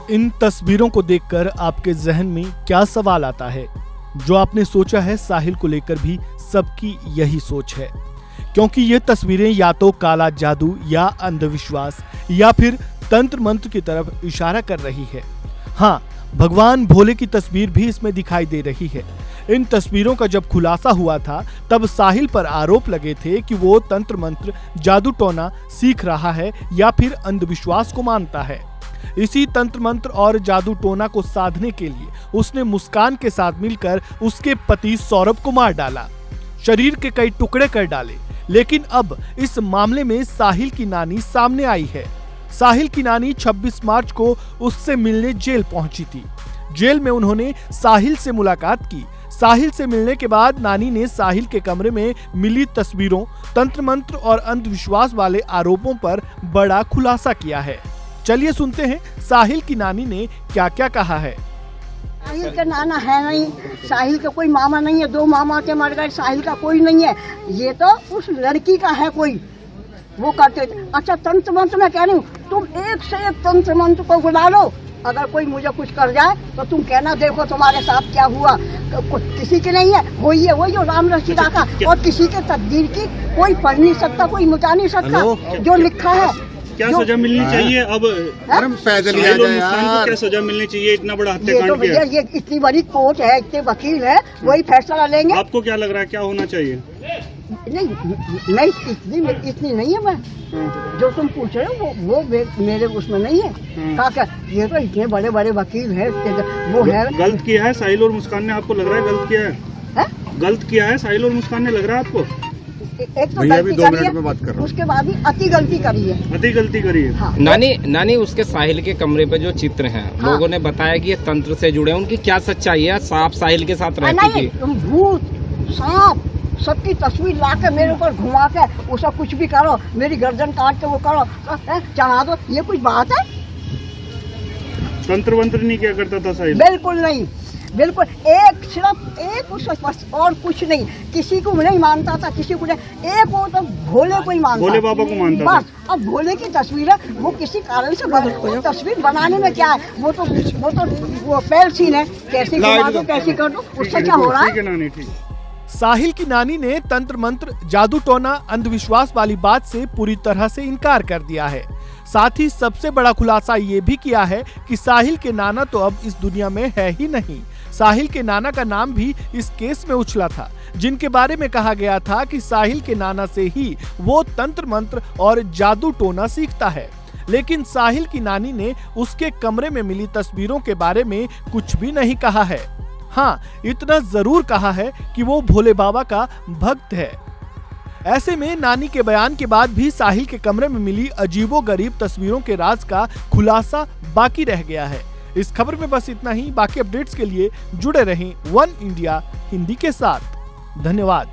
इन तस्वीरों को देखकर आपके जहन में क्या सवाल आता है? जो आपने सोचा है साहिल को लेकर भी सबकी यही सोच है, क्योंकि ये तस्वीरें या तो काला जादू या अंधविश्वास या फिर तंत्र मंत्र की तरफ इशारा कर रही है। हाँ, भगवान भोले की तस्वीर भी इसमें दिखाई दे रही है। इन तस्वीरों का जब खुलासा हुआ था तब साहिल पर आरोप लगे थे कि वो तंत्र मंत्र जादू टोना सीख रहा है या फिर अंधविश्वास को मानता है। इसी तंत्र मंत्र और जादू टोना को साधने के लिए उसने मुस्कान के साथ मिलकर उसके पति सौरभ को मार डाला, शरीर के कई टुकड़े कर डाले। लेकिन अब इस मामले में साहिल की नानी सामने आई है। साहिल की नानी 26 मार्च को उससे मिलने जेल पहुंची थी। जेल में उन्होंने साहिल से मुलाकात की। साहिल से मिलने के बाद नानी ने साहिल के कमरे में मिली तस्वीरों, तंत्र मंत्र और अंधविश्वास वाले आरोपों पर बड़ा खुलासा किया है। चलिए सुनते हैं साहिल की नानी ने क्या क्या कहा है। साहिल का नाना है नहीं, साहिल का कोई मामा नहीं है, 2 मामा के मर गए, साहिल का कोई नहीं है। ये तो उस लड़की का है, कोई वो करते थे। अच्छा, तंत्र मंत्र मैं कह रही हूँ, तुम एक से एक तंत्र मंत्र को बुला लो, अगर कोई मुझे कुछ कर जाए तो तुम कहना देखो तुम्हारे साथ क्या हुआ। किसी के नहीं है, वही है, वही जो राम रसीदा का, और किसी के तकदीर की कोई पढ़ नहीं सकता, कोई मिटा नहीं सकता। जो लिखा है क्या सजा मिलनी चाहिए? अब पैदल को क्या सजा मिलनी चाहिए? इतना बड़ा हत्याकांड किया। ये इतनी बड़ी कोर्ट है, इतने वकील है, वही फैसला लेंगे। आपको क्या लग रहा है क्या होना चाहिए? नहीं, इतनी नहीं है। मैं जो तुम पूछ रहे हो वो मेरे उसमें नहीं है। ये तो इतने बड़े बड़े वकील है, वो है। गलत किया है साहिल और मुस्कान ने? आपको लग रहा है गलत किया है? गलत किया है साहिल और मुस्कान ने, लग रहा है आपको? एक तो गलती करी है, उसके बाद ही अति गलती करी है। अति गलती करी है। हाँ। नानी उसके साहिल के कमरे पे जो चित्र हैं, हाँ। लोगों ने बताया कि ये तंत्र से जुड़े हैं। उनकी क्या सच्चाई है? सांप साहिल के साथ रहती थी। तुम भूत सांप सबकी तस्वीर ला के मेरे ऊपर घुमा के उसका कुछ भी करो, मेरी गर्दन काट के वो करो, चढ़ा दो, ये कुछ बात है? तंत्र वंत्र नहीं किया करता था साहिल? बिल्कुल नहीं, बिल्कुल। सिर्फ एक बस, और कुछ नहीं। किसी को नहीं मानता था, किसी को नहीं। एक वो तो भोले को ही मानता, भोले बाबा को मानता बस। अब भोले की तस्वीर है, वो किसी कारण से बदल, तस्वीर बनाने में क्या है? वो तो पहल सीन है, कैसे घुमा दो, कैसे कर दो, उससे क्या हो रहा है? साहिल की नानी ने तंत्र मंत्र, जादू टोना, अंधविश्वास वाली बात से पूरी तरह से इनकार कर दिया है। साथ ही सबसे बड़ा खुलासा ये भी किया है कि साहिल के नाना तो अब इस दुनिया में है ही नहीं। साहिल के नाना का नाम भी इस केस में उछला था, जिनके बारे में कहा गया था कि साहिल के नाना से ही वो तंत्र मंत्र और जादू टोना सीखता है। लेकिन साहिल की नानी ने उसके कमरे में मिली तस्वीरों के बारे में कुछ भी नहीं कहा है। हाँ, इतना जरूर कहा है कि वो भोले बाबा का भक्त है। ऐसे में नानी के बयान के बाद भी साहिल के कमरे में मिली अजीबोगरीब तस्वीरों के राज का खुलासा बाकी रह गया है। इस खबर में बस इतना ही। बाकी अपडेट्स के लिए जुड़े रहें वन इंडिया हिंदी के साथ। धन्यवाद।